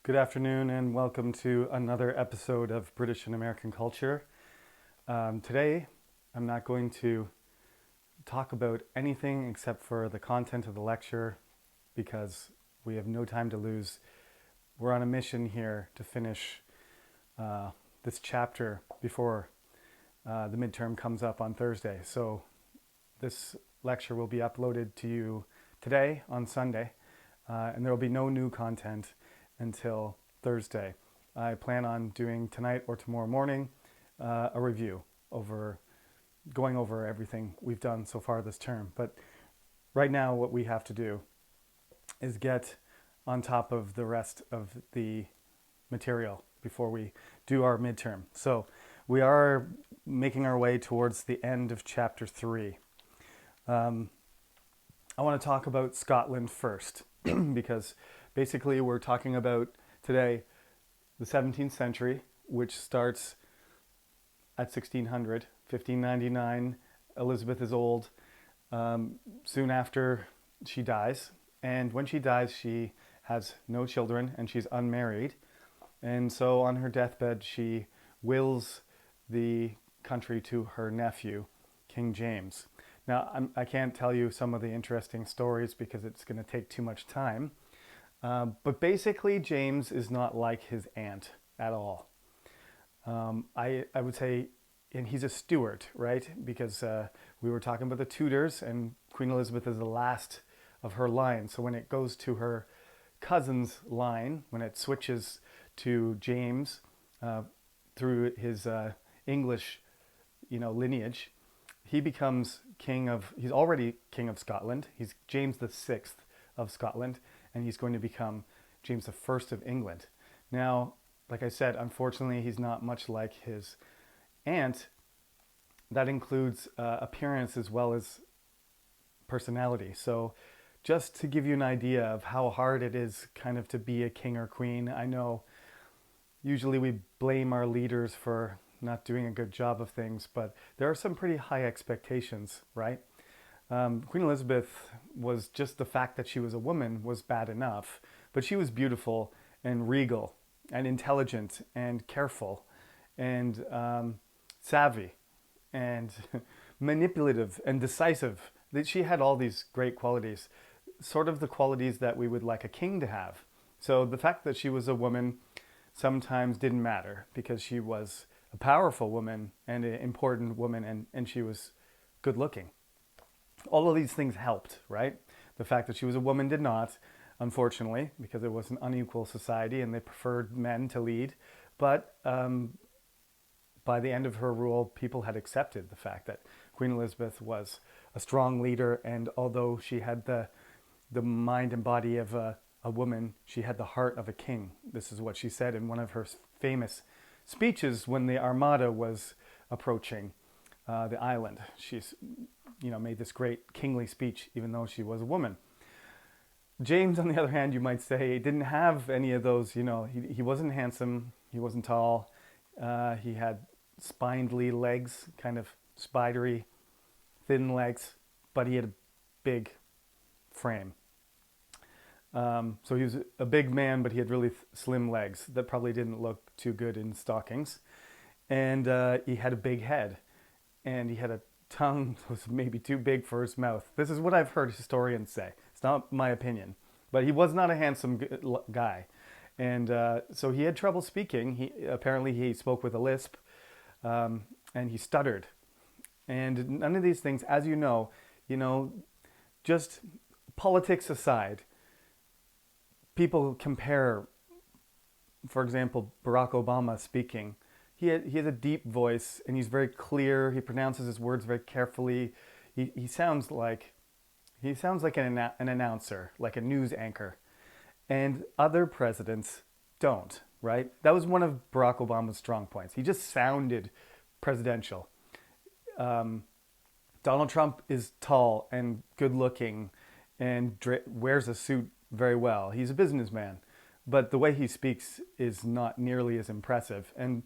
Good afternoon and welcome to another episode of British and American Culture. Today, I'm not going to talk about anything except for the content of the lecture because we have no time to lose. We're on a mission here to finish this chapter before the midterm comes up on Thursday. So this lecture will be uploaded to you today on Sunday, and there will be no new content until Thursday. I plan on doing tonight or tomorrow morning a review over going over everything we've done so far this term. But right now, what we have to do is get on top of the rest of the material before we do our midterm. So we are making our way towards the end of chapter 3. I want to talk about Scotland first because basically we're talking about today the 17th century, which starts at 1600, 1599. Elizabeth is old. Soon after she dies, and when she dies, she has no children and she's unmarried. And so on her deathbed, she wills the country to her nephew, King James. Now, I can't tell you some of the interesting stories because it's going to take too much time. But basically, James is not like his aunt at all. I would say, and he's a Stuart, right? Because we were talking about the Tudors, and Queen Elizabeth is the last of her line. So when it goes to her cousin's line, when it switches to James through his English, lineage, he becomes he's already king of Scotland. He's James the Sixth of Scotland, and he's going to become James the First of England. Now, like I said, unfortunately, he's not much like his aunt. That includes appearance as well as personality. So just to give you an idea of how hard it is kind of to be a king or queen, I know usually we blame our leaders for not doing a good job of things, but there are some pretty high expectations, right? Queen Elizabeth was just the fact that she was a woman was bad enough, but she was beautiful and regal and intelligent and careful and savvy and manipulative and decisive. She had all these great qualities, sort of the qualities that we would like a king to have. So the fact that she was a woman sometimes didn't matter because she was a powerful woman and an important woman, and she was good looking. All of these things helped, right? The fact that she was a woman did not, unfortunately, because it was an unequal society and they preferred men to lead. But by the end of her rule, people had accepted the fact that Queen Elizabeth was a strong leader, and although she had the mind and body of a woman, she had the heart of a king. This is what she said in one of her famous speeches when the Armada was approaching the island. She's made this great kingly speech, even though she was a woman. James, on the other hand, you might say, didn't have any of those. He wasn't handsome, he wasn't tall, he had spindly legs, kind of spidery, thin legs, but he had a big frame. So he was a big man, but he had really slim legs that probably didn't look too good in stockings. And he had a big head, and he had a tongue that was maybe too big for his mouth. This is what I've heard historians say. It's not my opinion, but he was not a handsome guy. And so he had trouble speaking. He spoke with a lisp, and he stuttered. And none of these things, as just politics aside, people compare, for example, Barack Obama speaking. He has a deep voice and he's very clear. He pronounces his words very carefully. He sounds like an announcer, like a news anchor. And other presidents don't, right? That was one of Barack Obama's strong points. He just sounded presidential. Donald Trump is tall and good looking and wears a suit very well. He's a businessman, but the way he speaks is not nearly as impressive. And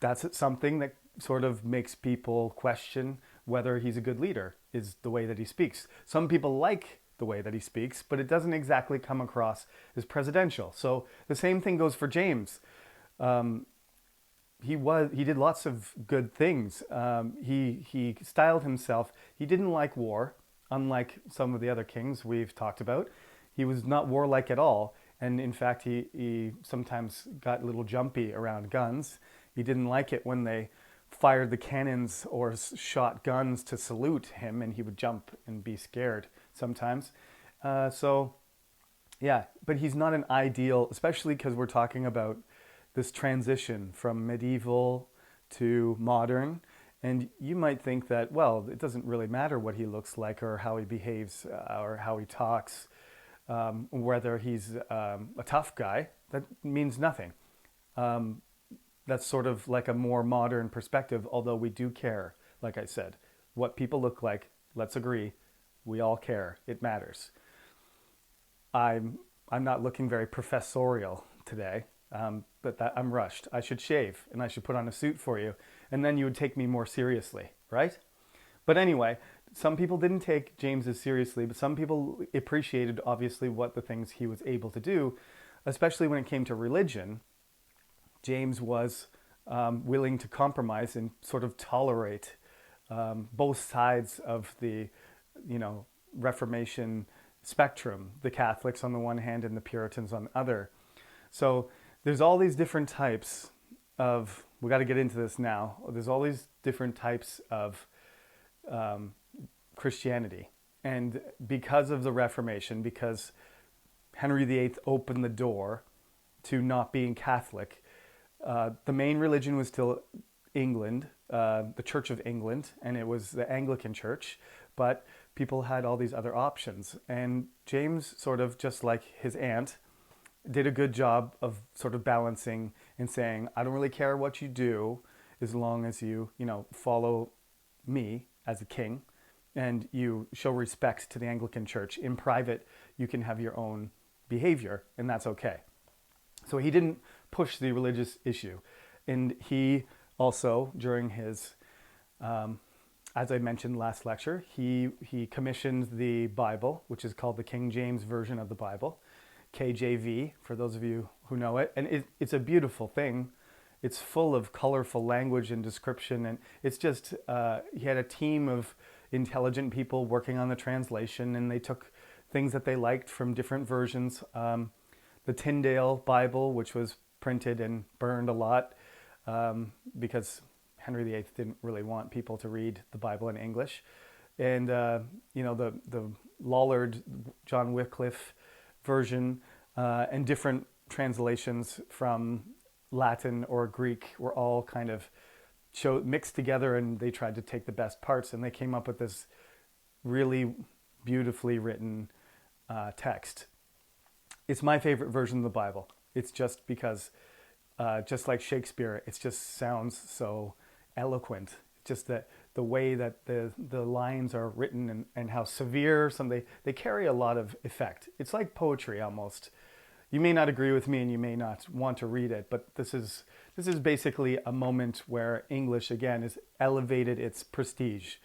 that's something that sort of makes people question whether he's a good leader, is the way that he speaks. Some people like the way that he speaks, but it doesn't exactly come across as presidential. So the same thing goes for James. Um, he did lots of good things. He styled himself. He didn't like war, unlike some of the other kings we've talked about. He was not warlike at all, and in fact, he sometimes got a little jumpy around guns. He didn't like it when they fired the cannons or shot guns to salute him, and he would jump and be scared sometimes. So yeah, but he's not an ideal, especially because we're talking about this transition from medieval to modern. And you might think that, well, it doesn't really matter what he looks like or how he behaves or how he talks, whether he's a tough guy. That means nothing. That's sort of like a more modern perspective, although we do care, like I said. What people look like, let's agree, we all care. It matters. I'm not looking very professorial today, but I'm rushed. I should shave and I should put on a suit for you, and then you would take me more seriously, right? But anyway, some people didn't take James as seriously, but some people appreciated obviously what the things he was able to do, especially when it came to religion. James was willing to compromise and sort of tolerate both sides of the, Reformation spectrum, the Catholics on the one hand and the Puritans on the other. So there's all these different types of, we got to get into this now, there's all these different types of Christianity. And because of the Reformation, because Henry VIII opened the door to not being Catholic, the main religion was still England, the Church of England, and it was the Anglican Church, but people had all these other options. And James, sort of just like his aunt, did a good job of sort of balancing and saying, I don't really care what you do as long as you, follow me as a king and you show respect to the Anglican Church. In private, you can have your own behavior, and that's okay. So he didn't push the religious issue. And he also, during his, as I mentioned last lecture, he commissioned the Bible, which is called the King James Version of the Bible, KJV, for those of you who know it. And it's a beautiful thing. It's full of colorful language and description. And it's just, he had a team of intelligent people working on the translation, and they took things that they liked from different versions. The Tyndale Bible, which was printed and burned a lot because Henry VIII didn't really want people to read the Bible in English. And, the Lollard, John Wycliffe version and different translations from Latin or Greek were all kind of mixed together, and they tried to take the best parts, and they came up with this really beautifully written text. It's my favorite version of the Bible. It's just because, just like Shakespeare, it just sounds so eloquent. Just that the way that the lines are written and how severe they carry a lot of effect. It's like poetry almost. You may not agree with me and you may not want to read it, but this is basically a moment where English again has elevated its prestige.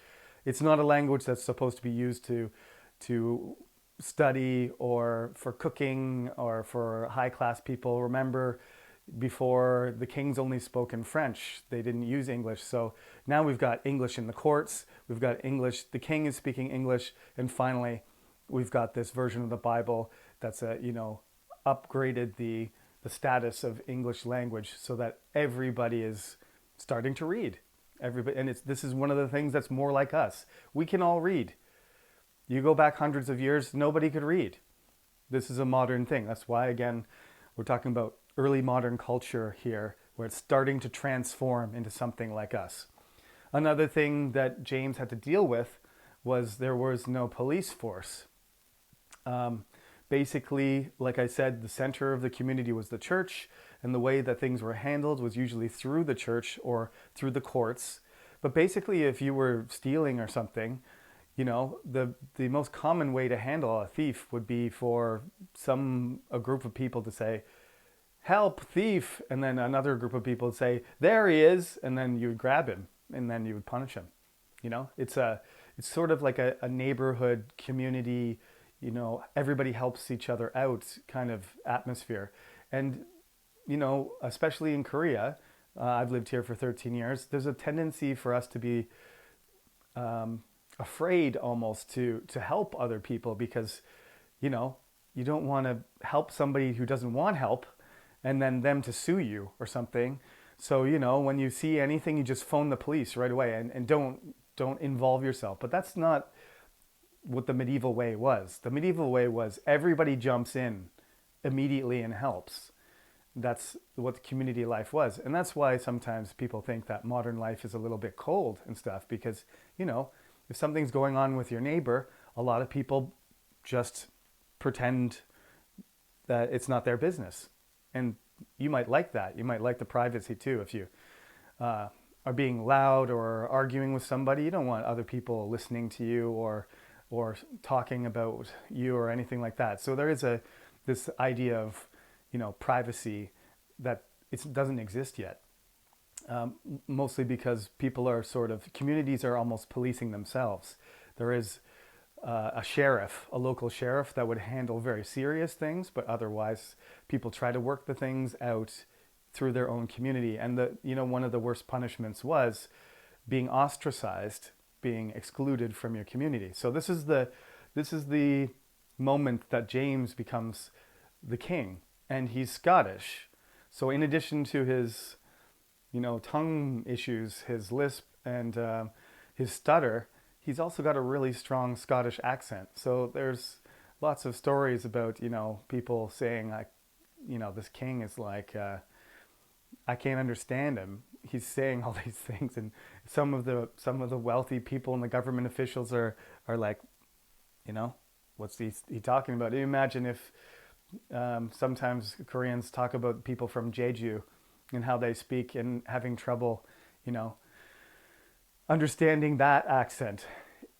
It's not a language that's supposed to be used to study or for cooking or for high class people. Remember, before the kings only spoke in French, they didn't use English. So now we've got English in the courts, we've got English, the king is speaking English, and finally we've got this version of the Bible that's upgraded the status of English language so that everybody is starting to read. Everybody, and this is one of the things that's more like us. We can all read. You go back hundreds of years, nobody could read. This is a modern thing. That's why, again, we're talking about early modern culture here, where it's starting to transform into something like us. Another thing that James had to deal with was there was no police force. Basically, like I said, the center of the community was the church, and the way that things were handled was usually through the church or through the courts. But basically, if you were stealing or something, the most common way to handle a thief would be for a group of people to say, help, thief, and then another group of people would say, there he is, and then you would grab him, and then you would punish him. It's sort of like a neighborhood community, everybody helps each other out kind of atmosphere. And, especially in Korea, I've lived here for 13 years, there's a tendency for us to be afraid almost to help other people because, you don't want to help somebody who doesn't want help and then them to sue you or something. So, when you see anything, you just phone the police right away and don't involve yourself. But that's not what the medieval way was. The medieval way was everybody jumps in immediately and helps. That's what community life was. And that's why sometimes people think that modern life is a little bit cold and stuff because, if something's going on with your neighbor, a lot of people just pretend that it's not their business. And you might like that. You might like the privacy too. If you are being loud or arguing with somebody, you don't want other people listening to you or talking about you or anything like that. So there is this idea of, privacy that it doesn't exist yet. Mostly because communities are almost policing themselves. There is a local sheriff that would handle very serious things, but otherwise people try to work the things out through their own community. And one of the worst punishments was being ostracized, being excluded from your community. So this is the moment that James becomes the king, and he's Scottish. So in addition to his tongue issues, his lisp, and his stutter, he's also got a really strong Scottish accent. So there's lots of stories about, people saying, this king is like, I can't understand him. He's saying all these things. And some of the wealthy people and the government officials are like, what's he talking about? You imagine if sometimes Koreans talk about people from Jeju and how they speak and having trouble, understanding that accent.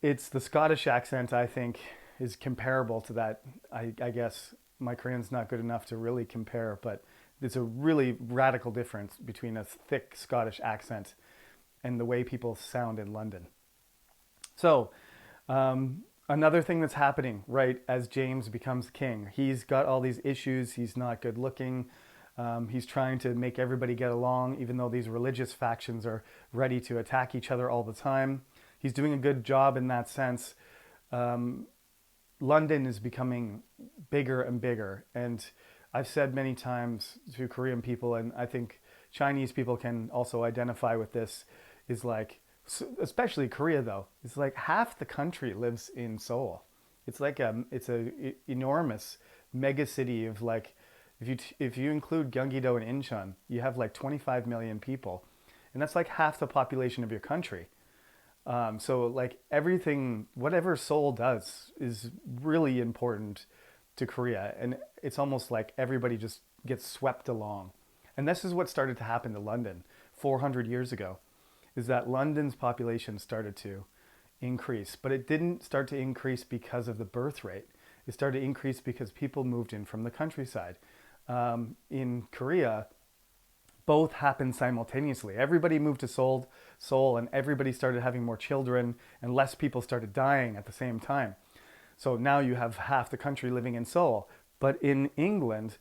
It's the Scottish accent, I think, is comparable to that. I guess my Korean's not good enough to really compare, but there's a really radical difference between a thick Scottish accent and the way people sound in London. So, another thing that's happening, right, as James becomes king, he's got all these issues. He's not good looking. He's trying to make everybody get along, even though these religious factions are ready to attack each other all the time. He's doing a good job in that sense. London is becoming bigger and bigger. And I've said many times to Korean people, and I think Chinese people can also identify with this, is like, especially Korea though, it's like half the country lives in Seoul. It's like it's a enormous mega city of like, if you include Gyeonggi-do and Incheon, you have like 25 million people, and that's like half the population of your country. So like everything, whatever Seoul does is really important to Korea, and it's almost like everybody just gets swept along. And this is what started to happen to London 400 years ago, is that London's population started to increase, but it didn't start to increase because of the birth rate. It started to increase because people moved in from the countryside. In Korea, both happened simultaneously. Everybody moved to Seoul, and everybody started having more children, and less people started dying at the same time. So now you have half the country living in Seoul. But in England,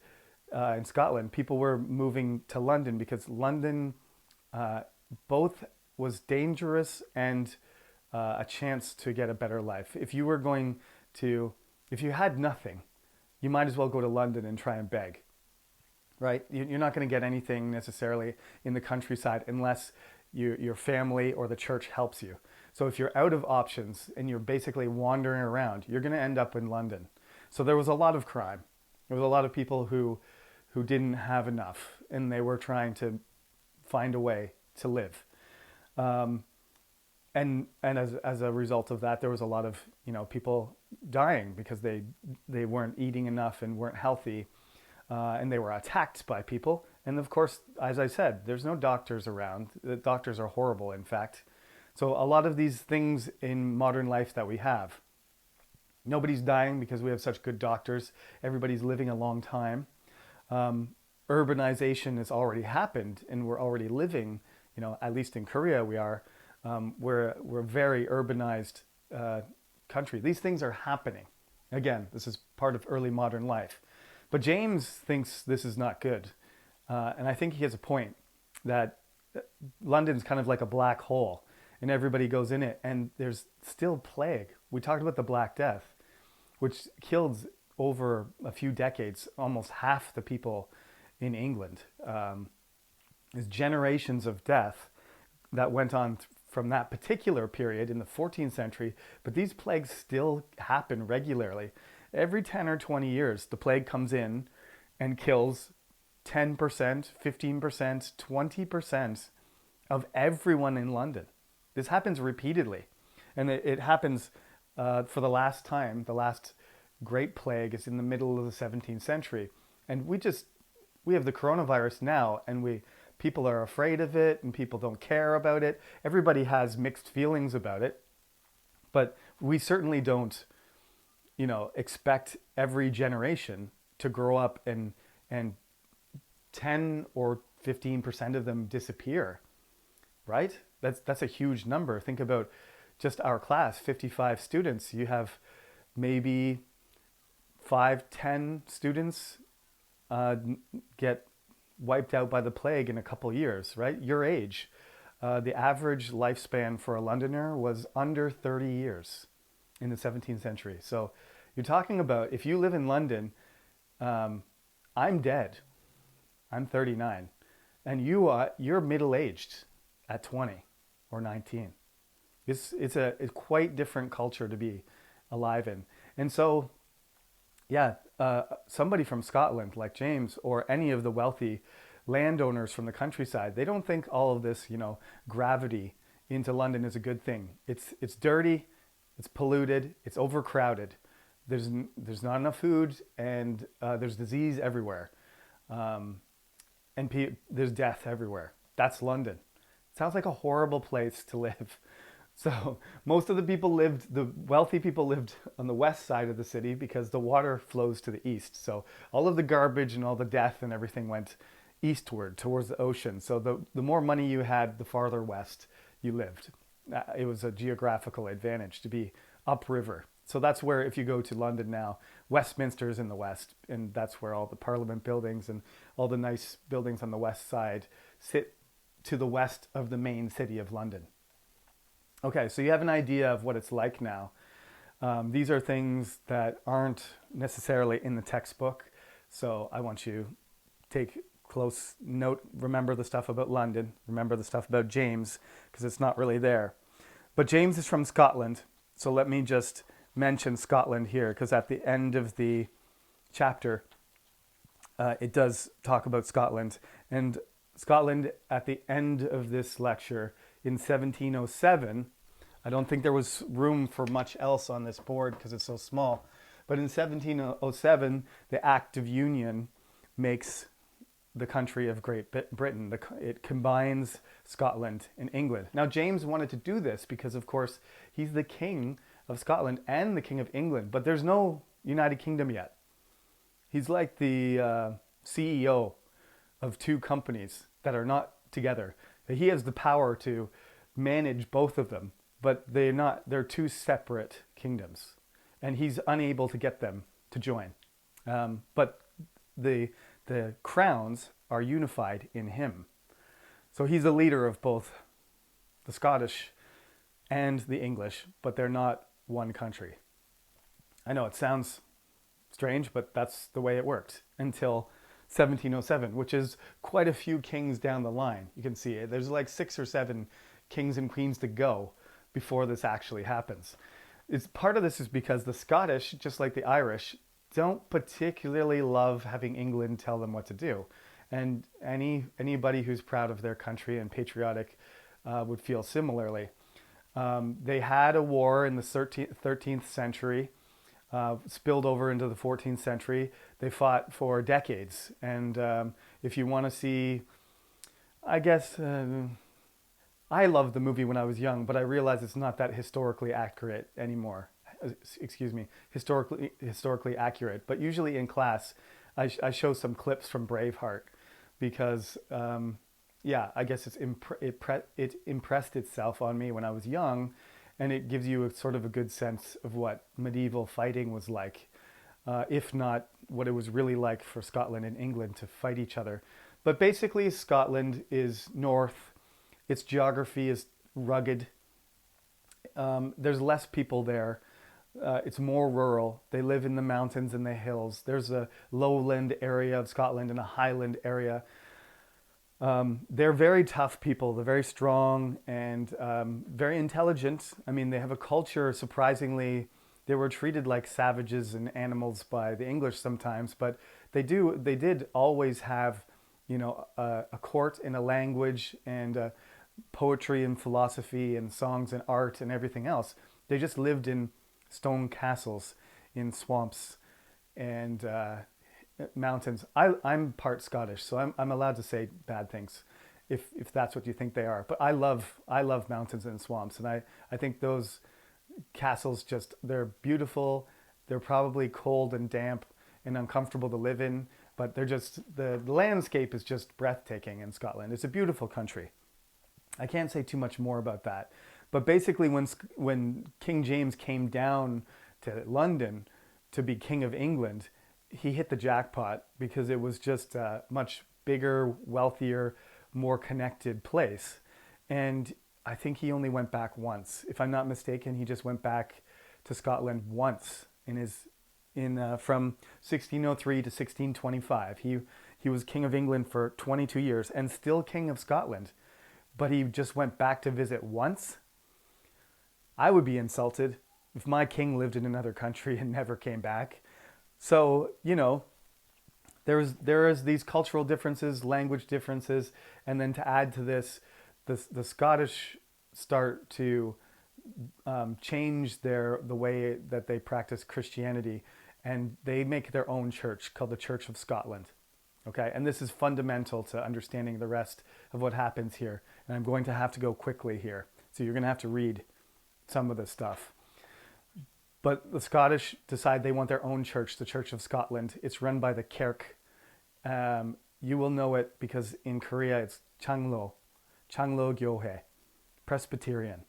in Scotland, people were moving to London because London both was dangerous and a chance to get a better life. If you had nothing, you might as well go to London and try and beg. Right? You're not going to get anything necessarily in the countryside unless your family or the church helps you. So if you're out of options and you're basically wandering around, you're going to end up in London. So there was a lot of crime. There was a lot of people who didn't have enough, and they were trying to find a way to live. And as a result of that, there was a lot of people dying because they weren't eating enough and weren't healthy. And they were attacked by people. And of course, as I said, there's no doctors around. The doctors are horrible, in fact. So a lot of these things in modern life that we have, nobody's dying because we have such good doctors. Everybody's living a long time. Urbanization has already happened, and we're already living, at least in Korea we are, we're a very urbanized country. These things are happening. Again, this is part of early modern life. But James thinks this is not good. And I think he has a point that London's kind of like a black hole and everybody goes in it and there's still plague. We talked about the Black Death, which killed over a few decades almost half the people in England. There's generations of death that went on from that particular period in the 14th century, but these plagues still happen regularly. Every 10 or 20 years, the plague comes in and kills 10%, 15%, 20% of everyone in London. This happens repeatedly. And it happens for the last time. The last great plague is in the middle of the 17th century. And we have the coronavirus now, and people are afraid of it and people don't care about it. Everybody has mixed feelings about it. But we certainly don't, expect every generation to grow up and 10 or 15% of them disappear, right? That's a huge number. Think about just our class, 55 students. You have maybe 5-10 students get wiped out by the plague in a couple years, right? Your age. The average lifespan for a Londoner was under 30 years in the 17th century. So you're talking about, if you live in London, I'm dead. I'm 39. And you're middle-aged at 20 or 19. It's quite different culture to be alive in. And so, yeah, somebody from Scotland like James or any of the wealthy landowners from the countryside, they don't think all of this, gravity into London is a good thing. It's dirty, it's polluted, it's overcrowded. There's not enough food, and there's disease everywhere, and there's death everywhere. That's London. It sounds like a horrible place to live. So most of the wealthy people lived on the west side of the city because the water flows to the east. So all of the garbage and all the death and everything went eastward towards the ocean. So the more money you had, the farther west you lived. It was a geographical advantage to be upriver. So that's where, if you go to London now, Westminster's in the west, and that's where all the Parliament buildings and all the nice buildings on the west side sit to the west of the main city of London. Okay, so you have an idea of what it's like now. These are things that aren't necessarily in the textbook, so I want you to take close note. Remember the stuff about London, remember the stuff about James, because it's not really there. But James is from Scotland, so let me just mention Scotland here, because at the end of the chapter, it does talk about Scotland. And Scotland, at the end of this lecture, in 1707, I don't think there was room for much else on this board because it's so small, but in 1707, the Act of Union makes the country of Great Britain. It combines Scotland and England. Now, James wanted to do this because, of course, he's the king of Scotland and the king of England, but there's no United Kingdom yet. He's like the CEO of two companies that are not together. He has the power to manage both of them, but they're two separate kingdoms, and he's unable to get them to join. But the crowns are unified in him. So he's the leader of both the Scottish and the English, but they're not one country. I know it sounds strange, but that's the way it worked until 1707, which is quite a few kings down the line. You can see it. There's like 6 or 7 kings and queens to go before this actually happens. Part of this is because the Scottish, just like the Irish, don't particularly love having England tell them what to do. And anybody who's proud of their country and patriotic would feel similarly. They had a war in the 13th century, spilled over into the 14th century. They fought for decades. And if you want to see, I guess, I loved the movie when I was young, but I realize it's not that historically accurate anymore. Excuse me, historically accurate. But usually in class, I show some clips from Braveheart because, I guess it impressed itself on me when I was young, and it gives you a sort of a good sense of what medieval fighting was like, if not what it was really like for Scotland and England to fight each other. But basically, Scotland is north. Its geography is rugged. There's less people there. It's more rural. They live in the mountains and the hills. There's a lowland area of Scotland and a highland area. They're very tough people. They're very strong and very intelligent. I mean, they have a culture, surprisingly, they were treated like savages and animals by the English sometimes, but they did always have, a court and a language and poetry and philosophy and songs and art and everything else. They just lived in stone castles in swamps and mountains. I'm part Scottish, so I'm allowed to say bad things if that's what you think they are. But I love mountains and swamps, and I think those castles they're beautiful. They're probably cold and damp and uncomfortable to live in, but the landscape is just breathtaking in Scotland. It's a beautiful country. I can't say too much more about that. But basically, when King James came down to London to be King of England, he hit the jackpot because it was just a much bigger, wealthier, more connected place. And I think he only went back once. If I'm not mistaken, he just went back to Scotland once from 1603 to 1625. He was King of England for 22 years and still King of Scotland. But he just went back to visit once. I would be insulted if my king lived in another country and never came back. So, there is these cultural differences, language differences, and then to add to this, the Scottish start to change the way that they practice Christianity, and they make their own church called the Church of Scotland. Okay, and this is fundamental to understanding the rest of what happens here. And I'm going to have to go quickly here, so you're going to have to read some of this stuff. But the Scottish decide they want their own church, the Church of Scotland. It's run by the Kirk. You will know it because in Korea it's Changlo Gyohe, Presbyterian.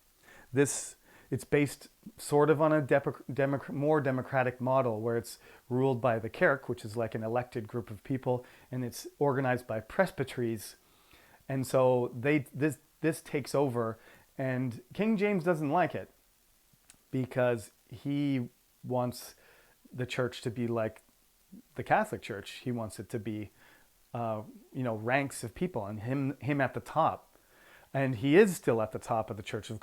It's based sort of on a more democratic model where it's ruled by the Kirk, which is like an elected group of people, and it's organized by presbyteries. And so this takes over, and King James doesn't like it because he wants the church to be like the Catholic Church. He wants it to be, ranks of people and him at the top. And he is still at the top of the Church of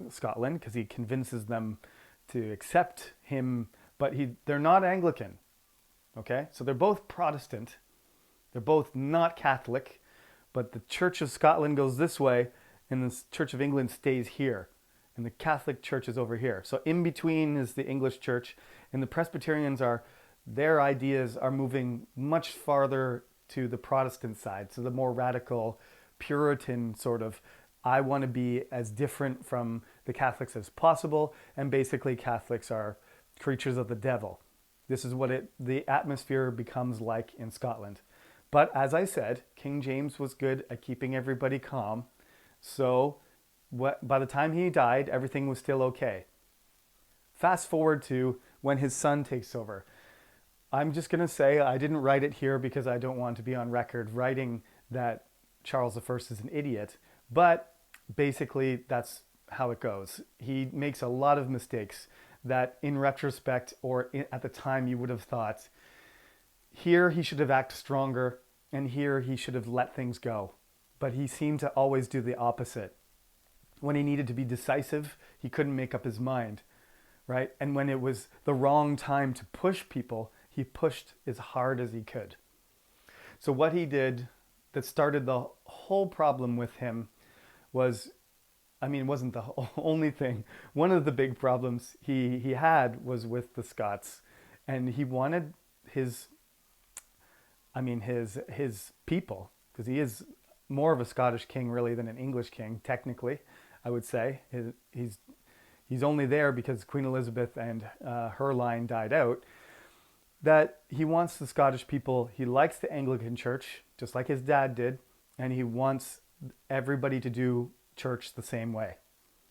Scotland because he convinces them to accept him, but they're not Anglican, okay? So they're both Protestant. They're both not Catholic, but the Church of Scotland goes this way and the Church of England stays here. And the Catholic Church is over here. So in between is the English Church, and the Presbyterians their ideas are moving much farther to the Protestant side, so the more radical Puritan sort of, I want to be as different from the Catholics as possible, and basically Catholics are creatures of the devil. This is what the atmosphere becomes like in Scotland. But as I said, King James was good at keeping everybody calm, so by the time he died, everything was still okay. Fast forward to when his son takes over. I'm just going to say I didn't write it here because I don't want to be on record writing that Charles I is an idiot, but basically that's how it goes. He makes a lot of mistakes that in retrospect or at the time you would have thought, here he should have acted stronger and here he should have let things go. But he seemed to always do the opposite. When he needed to be decisive, he couldn't make up his mind, right? And when it was the wrong time to push people, he pushed as hard as he could. So what he did that started the whole problem with him was, it wasn't the only thing. One of the big problems he had was with the Scots, and he wanted his people, because he is more of a Scottish king really than an English king, technically, I would say. He's only there because Queen Elizabeth and her line died out. That he wants the Scottish people, he likes the Anglican Church, just like his dad did, and he wants everybody to do church the same way.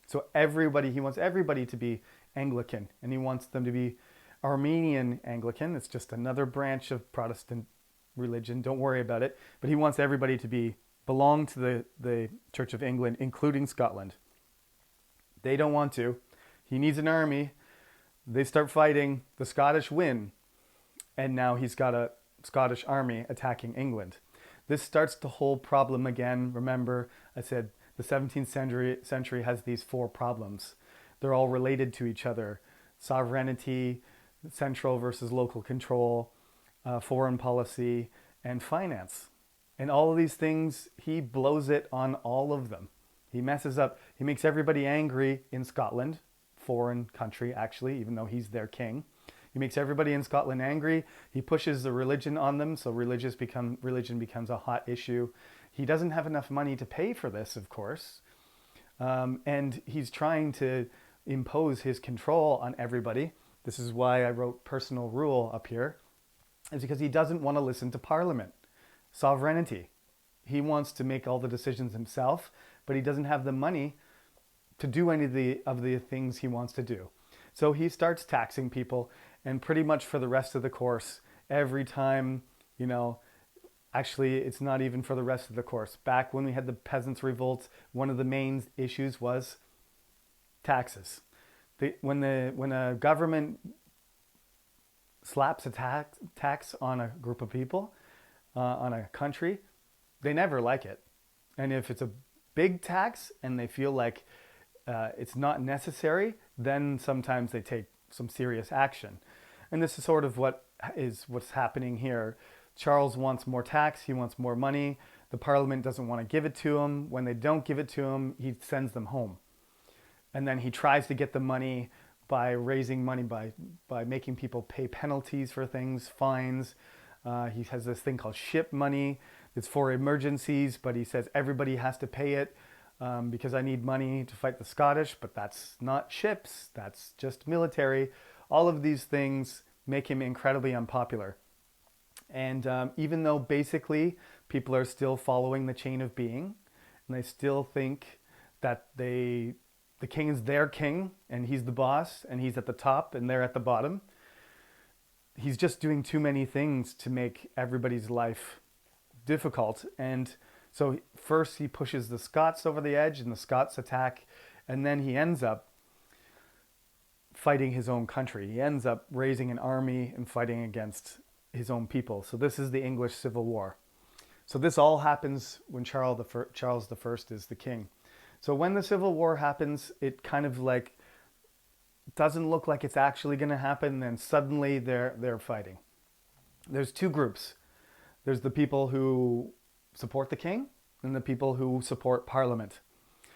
So he wants everybody to be Anglican, and he wants them to be Armenian Anglican. It's just another branch of Protestant religion. Don't worry about it. But he wants everybody to belong to the Church of England, including Scotland. They don't want to. He needs an army. They start fighting. The Scottish win. And now he's got a Scottish army attacking England. This starts the whole problem again. Remember, I said the 17th century has these 4 problems. They're all related to each other. Sovereignty, central versus local control, foreign policy, and finance. And all of these things, he blows it on all of them. He messes up. He makes everybody angry in Scotland, foreign country actually, even though he's their king. He makes everybody in Scotland angry. He pushes the religion on them, so religion becomes a hot issue. He doesn't have enough money to pay for this, of course. And he's trying to impose his control on everybody. This is why I wrote personal rule up here, is because he doesn't want to listen to Parliament. Sovereignty. He wants to make all the decisions himself, but he doesn't have the money to do any of the things he wants to do. So he starts taxing people, and pretty much for the rest of the course, every time, actually it's not even for the rest of the course. Back when we had the peasants' revolts, one of the main issues was taxes. When a government slaps a tax on a group of people, on a country, they never like it. And if it's a big tax and they feel like it's not necessary, then sometimes they take some serious action. And this is sort of what's happening here. Charles wants more tax, he wants more money. The Parliament doesn't want to give it to him. When they don't give it to him, he sends them home. And then he tries to get the money by raising money, by making people pay penalties for things, fines. He has this thing called ship money. It's for emergencies, but he says everybody has to pay it because I need money to fight the Scottish, but that's not ships, that's just military. All of these things make him incredibly unpopular. And even though basically people are still following the chain of being, and they still think that the king is their king, and he's the boss, and he's at the top, and they're at the bottom, he's just doing too many things to make everybody's life difficult. And so first he pushes the Scots over the edge, and the Scots attack, and then he ends up fighting his own country. He ends up raising an army and fighting against his own people. So this is the English Civil War. So this all happens when Charles I is the king. So when the Civil War happens, it kind of like doesn't look like it's actually going to happen, then suddenly they're fighting. There's 2 groups. There's the people who support the king and the people who support Parliament.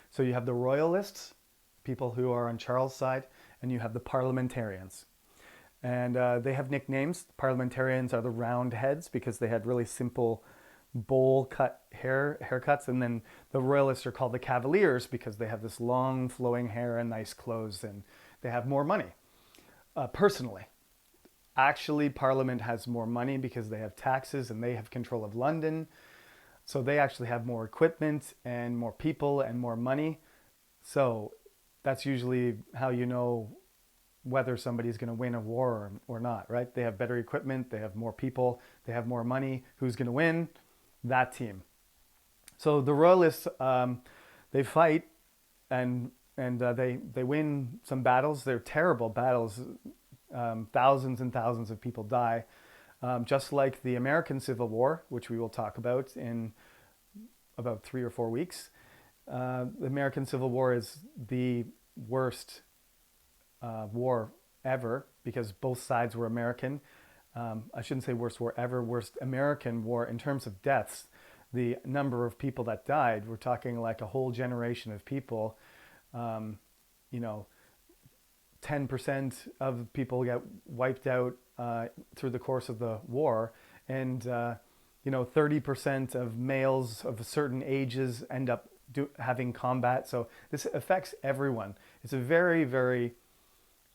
So you have the royalists, people who are on Charles' side, and you have the parliamentarians. And they have nicknames. Parliamentarians are the Roundheads because they had really simple bowl cut haircuts, and then the royalists are called the Cavaliers because they have this long flowing hair and nice clothes, and they have more money. Personally, actually Parliament has more money because they have taxes and they have control of London, so they actually have more equipment and more people and more money. So that's usually how you know whether somebody's going to win a war or not, right? They have better equipment, they have more people, they have more money. Who's going to win? That team. So the royalists, they fight and they win some battles. They're terrible battles. Thousands and thousands of people die, just like the American Civil War, which we will talk about in about 3 or 4 weeks. The American Civil War is the worst war ever because both sides were American. I shouldn't say worst war ever, worst American war in terms of deaths. The number of people that died, we're talking like a whole generation of people. 10% of people get wiped out through the course of the war, and 30% of males of certain ages end up having combat. So this affects everyone. It's a very, very,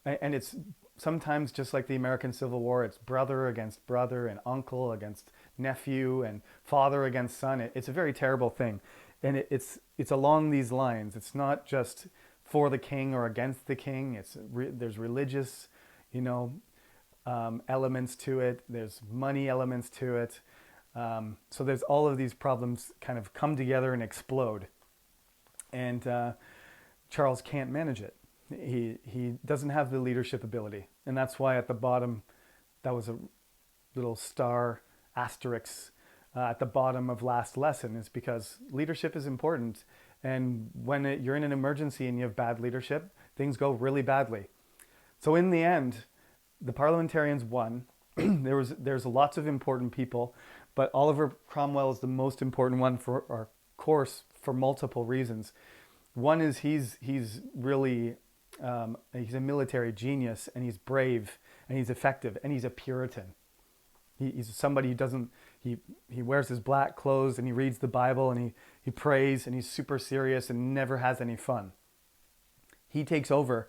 and it's sometimes just like the American Civil War, it's brother against brother and uncle against nephew and father against son. It's a very terrible thing. And it's along these lines. It's not just for the king or against the king. There's religious, elements to it. There's money elements to it. So there's all of these problems kind of come together and explode. And Charles can't manage it. He doesn't have the leadership ability. And that's why at the bottom, that was a little star asterisk at the bottom of last lesson, is because leadership is important. And when you're in an emergency and you have bad leadership, things go really badly. So in the end, the parliamentarians won. There's lots of important people, but Oliver Cromwell is the most important one for our course for multiple reasons. One is he's really he's a military genius, and he's brave, and he's effective, and he's a Puritan. He's somebody who doesn't, he wears his black clothes and he reads the Bible and he prays and he's super serious and never has any fun. He takes over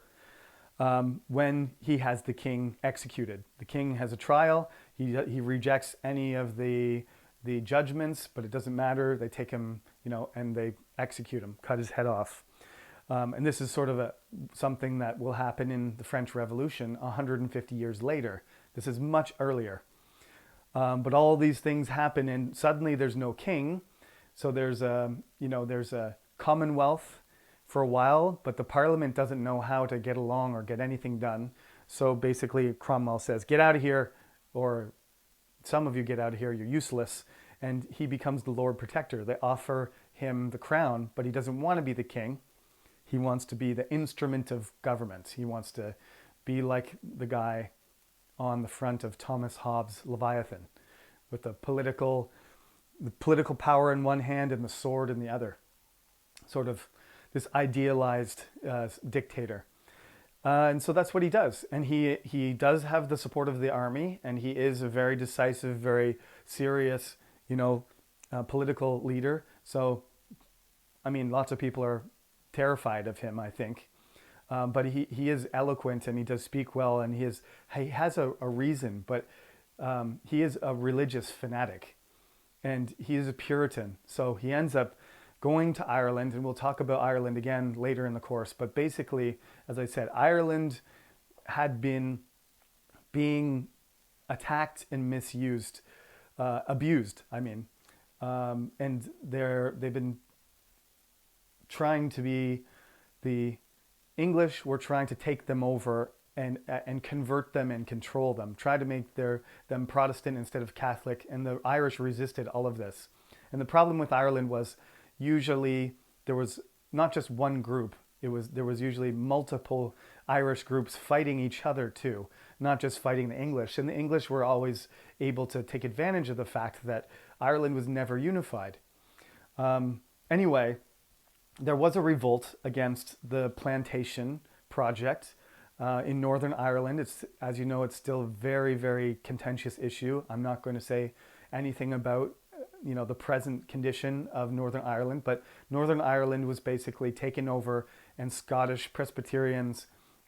when he has the king executed. The king has a trial. He rejects any of the judgments, but it doesn't matter. They take him, and they execute him, cut his head off. And this is sort of something that will happen in the French Revolution 150 years later. This is much earlier. But all these things happen, and suddenly there's no king. So there's a commonwealth for a while, but the parliament doesn't know how to get along or get anything done. So basically Cromwell says, get out of here, or some of you get out of here, you're useless. And he becomes the Lord Protector. They offer him the crown, but he doesn't want to be the king. He wants to be the instrument of government. He wants to be like the guy on the front of Thomas Hobbes' Leviathan, with the political power in one hand and the sword in the other. Sort of this idealized dictator. And so that's what he does. And he does have the support of the army, and he is a very decisive, very serious, political leader. So, lots of people are terrified of him, I think. But he is eloquent, and he does speak well, and he has a reason, but he is a religious fanatic, and he is a Puritan. So he ends up going to Ireland, and we'll talk about Ireland again later in the course. But basically, as I said, Ireland had been being attacked and misused, abused, and they've been trying to be, the English were trying to take them over and convert them and control them, try to make them Protestant instead of Catholic, and the Irish resisted all of this. And the problem with Ireland was usually there was not just one group, there was usually multiple Irish groups fighting each other too, not just fighting the English. And the English were always able to take advantage of the fact that Ireland was never unified. Anyway, there was a revolt against the plantation project in Northern Ireland. It's, as you know, it's still a very, very contentious issue. I'm not going to say anything about the present condition of Northern Ireland, but Northern Ireland was basically taken over, and Scottish Presbyterians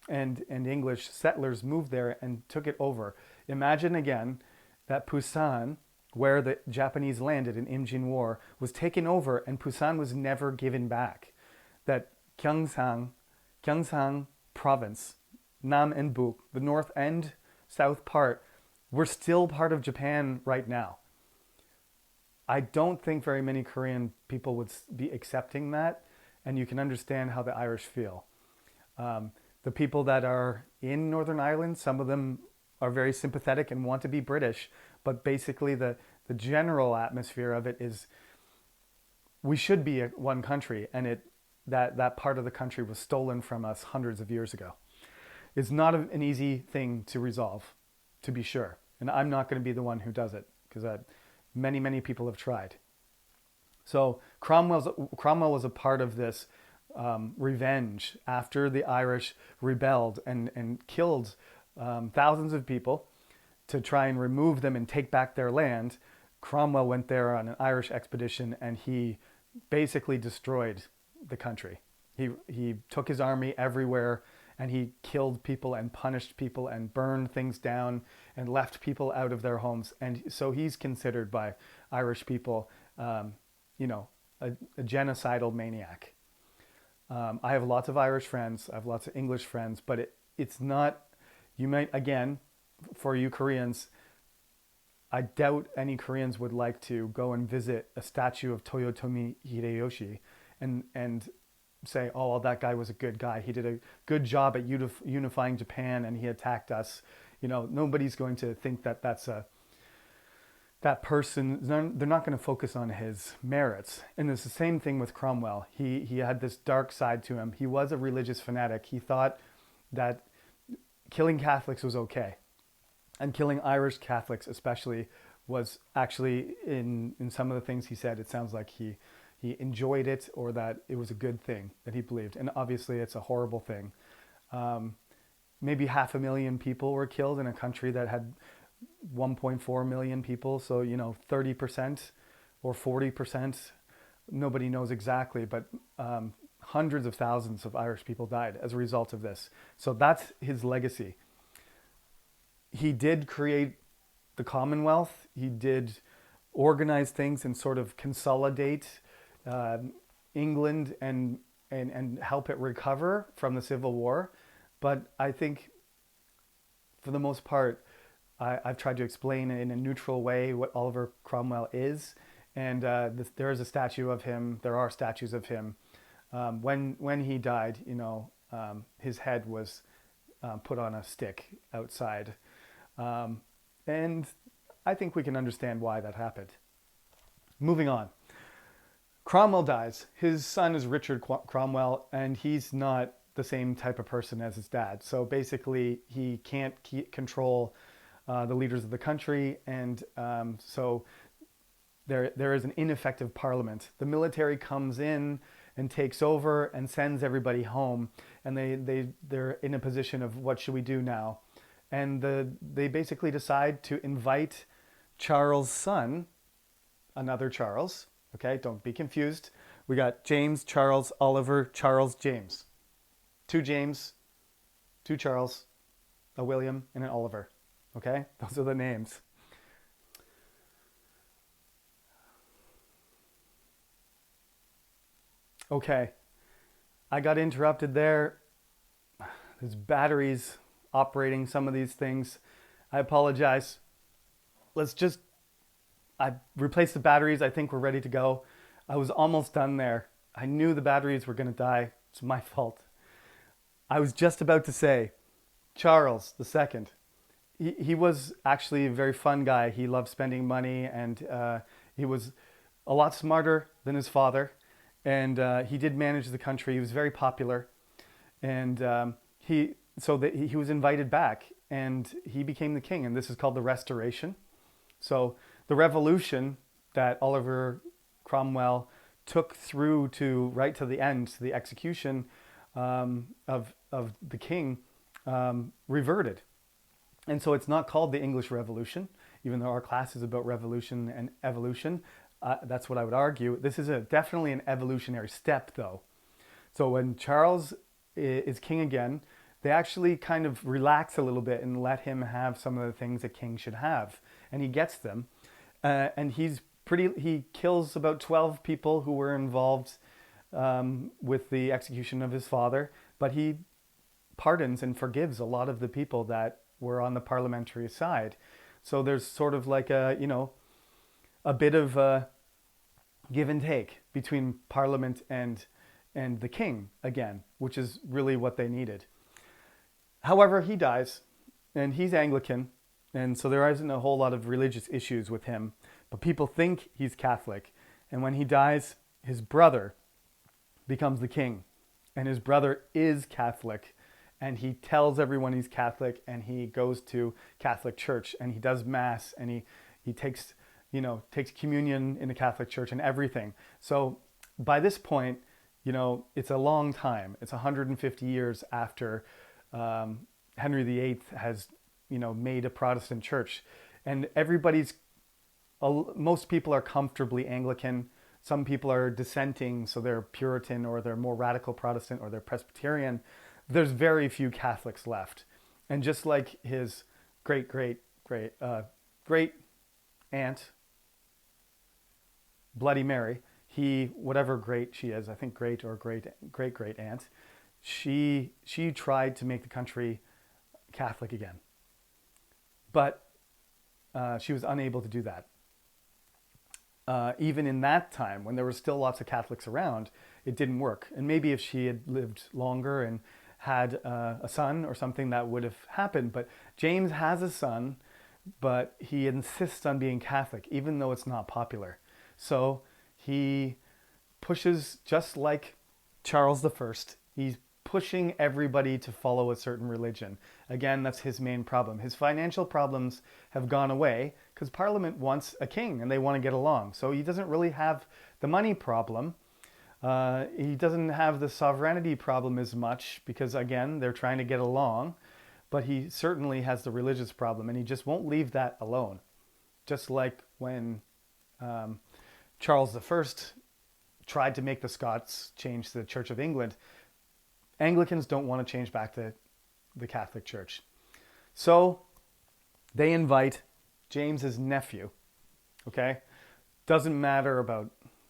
and English settlers moved there and took it over. Imagine again that Busan, where the Japanese landed in Imjin War, was taken over, and Busan was never given back. That Gyeongsang province, Nam and Buk, the north and south part, were still part of Japan right now. I don't think very many Korean people would be accepting that, and you can understand how the Irish feel. The people that are in Northern Ireland, some of them are very sympathetic and want to be British, but basically the general atmosphere of it is we should be one country, and that part of the country was stolen from us hundreds of years ago. It's not an easy thing to resolve, to be sure, and I'm not going to be the one who does it, because many people have tried. So Cromwell was a part of this revenge after the Irish rebelled and killed thousands of people to try and remove them and take back their land. Cromwell went there on an Irish expedition, and he basically destroyed the country. He took his army everywhere, and he killed people and punished people and burned things down and left people out of their homes. And so he's considered by Irish people, a genocidal maniac. I have lots of Irish friends. I have lots of English friends, but it's not, you might, again, for you Koreans, I doubt any Koreans would like to go and visit a statue of Toyotomi Hideyoshi and say, oh, well, that guy was a good guy. He did a good job at unifying Japan and he attacked us. You know, nobody's going to think that that person, they're not going to focus on his merits. And it's the same thing with Cromwell. He had this dark side to him. He was a religious fanatic. He thought that killing Catholics was okay. And killing Irish Catholics especially was actually, in some of the things he said, it sounds like he enjoyed it or that it was a good thing that he believed. And obviously it's a horrible thing. Maybe 500,000 people were killed in a country that had 1.4 million people. So, 30% or 40%, nobody knows exactly, but hundreds of thousands of Irish people died as a result of this. So that's his legacy. He did create the Commonwealth. He did organize things and sort of consolidate England and help it recover from the Civil War. But I think for the most part, I've tried to explain in a neutral way what Oliver Cromwell is. And there is a statue of him. There are statues of him. When he died, his head was put on a stick outside. And I think we can understand why that happened. Moving on. Cromwell dies. His son is Richard Cromwell, and he's not the same type of person as his dad. So basically, he can't control the leaders of the country, and so there is an ineffective parliament. The military comes in and takes over and sends everybody home, and they're in a position of what should we do now? And they basically decide to invite Charles' son, another Charles. Okay, don't be confused. We got James, Charles, Oliver, Charles, James. Two James, two Charles, a William, and an Oliver. Okay, those are the names. Okay, I got interrupted there. There's batteries operating some of these things. I apologize. I replaced the batteries. I think we're ready to go. I was almost done there. I knew the batteries were going to die. It's my fault. I was just about to say, Charles II. He was actually a very fun guy. He loved spending money, and he was a lot smarter than his father. And he did manage the country. He was very popular, and he was invited back, and he became the king. And this is called the Restoration. So the revolution that Oliver Cromwell took through to right to the end, to the execution of the king, reverted. And so it's not called the English Revolution, even though our class is about revolution and evolution. That's what I would argue. This is definitely an evolutionary step, though. So when Charles is king again, they actually kind of relax a little bit and let him have some of the things a king should have. And he gets them. And he kills about 12 people who were involved with the execution of his father. But he pardons and forgives a lot of the people that were on the parliamentary side. So there's sort of like a bit of give and take between Parliament and the king again, which is really what they needed. However, he dies, and he's Anglican, and so there isn't a whole lot of religious issues with him, but people think he's Catholic. And when he dies, his brother becomes the king, and his brother is Catholic, and he tells everyone he's Catholic, and he goes to Catholic church, and he does mass, and he takes communion in the Catholic church and everything. So by this point, it's a long time. It's 150 years after Henry VIII has, made a Protestant church, and most people are comfortably Anglican. Some people are dissenting, so they're Puritan or they're more radical Protestant or they're Presbyterian. There's very few Catholics left. And just like his great aunt, Bloody Mary, whatever great she is, I think great or great aunt, she tried to make the country Catholic again, but she was unable to do that. Even in that time, when there were still lots of Catholics around, it didn't work. And maybe if she had lived longer and had a son or something, that would have happened. But James has a son, but he insists on being Catholic, even though it's not popular. So he pushes, just like Charles I, he's pushing everybody to follow a certain religion. Again, that's his main problem. His financial problems have gone away because Parliament wants a king and they want to get along. So he doesn't really have the money problem. He doesn't have the sovereignty problem as much because, again, they're trying to get along. But he certainly has the religious problem, and he just won't leave that alone. Just like when Charles I tried to make the Scots change to the Church of England, Anglicans don't want to change back to the Catholic Church. So they invite James's nephew, okay? Doesn't matter about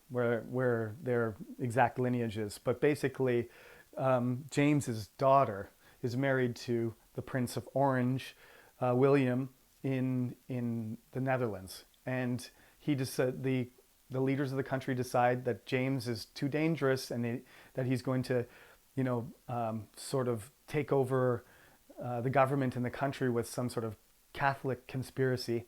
where their exact lineage is, but basically James's daughter is married to the Prince of Orange, William, in the Netherlands. And the leaders of the country decide that James is too dangerous and that he's going to sort of take over the government in the country with some sort of Catholic conspiracy.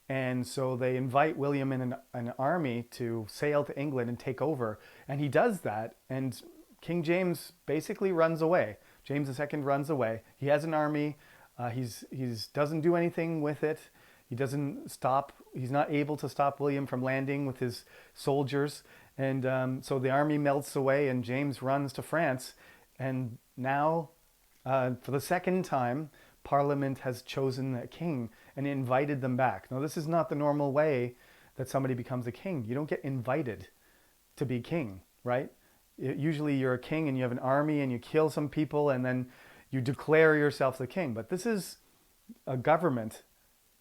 And so they invite William and an army to sail to England and take over. And he does that. And King James basically runs away. James II runs away. He has an army. He's doesn't do anything with it. He doesn't stop. He's not able to stop William from landing with his soldiers. And so the army melts away and James runs to France. And now, for the second time, Parliament has chosen a king and invited them back. Now, this is not the normal way that somebody becomes a king. You don't get invited to be king, right? Usually you're a king and you have an army and you kill some people and then you declare yourself the king. But this is a government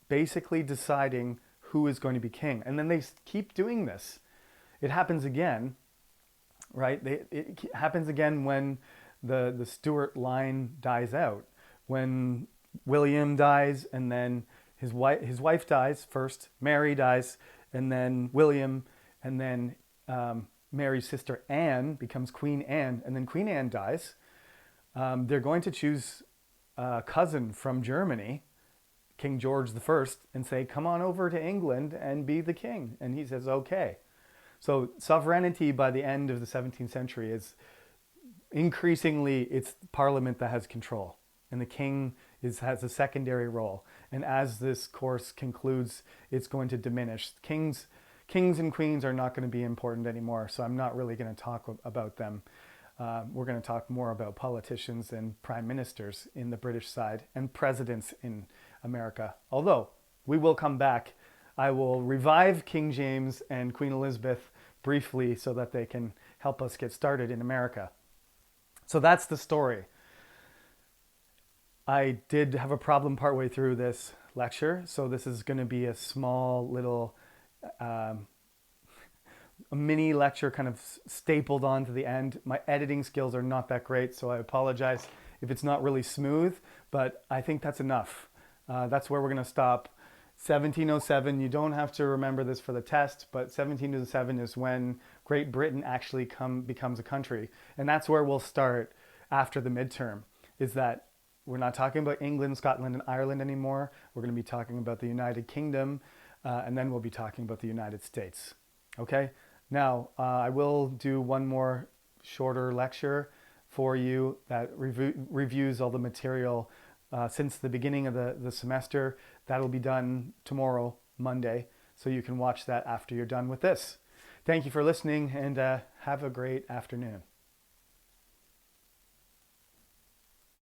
basically deciding who is going to be king. And then they keep doing this. It happens again, right? It happens again when the Stuart line dies out. When William dies and then his wife dies first, Mary dies, and then William, and then Mary's sister Anne becomes Queen Anne, and then Queen Anne dies. They're going to choose a cousin from Germany, King George I, and say, come on over to England and be the king. And he says, okay. So sovereignty by the end of the 17th century is increasingly, it's Parliament that has control. And the king has a secondary role. And as this course concludes, it's going to diminish. Kings and queens are not going to be important anymore, so I'm not really going to talk about them. We're going to talk more about politicians and prime ministers in the British side and presidents in America. Although, we will come back. I will revive King James and Queen Elizabeth briefly so that they can help us get started in America. So that's the story. I did have a problem partway through this lecture, so this is going to be a small little a mini lecture kind of stapled on to the end. My editing skills are not that great, so I apologize if it's not really smooth, but I think that's enough. That's where we're going to stop. 1707, you don't have to remember this for the test, but 1707 is when Great Britain actually becomes a country. And that's where we'll start after the midterm, is that we're not talking about England, Scotland, and Ireland anymore. We're going to be talking about the United Kingdom, and then we'll be talking about the United States. Okay? Now, I will do one more shorter lecture for you that reviews all the material since the beginning of the semester. That'll be done tomorrow, Monday, so you can watch that after you're done with this. Thank you for listening, and have a great afternoon.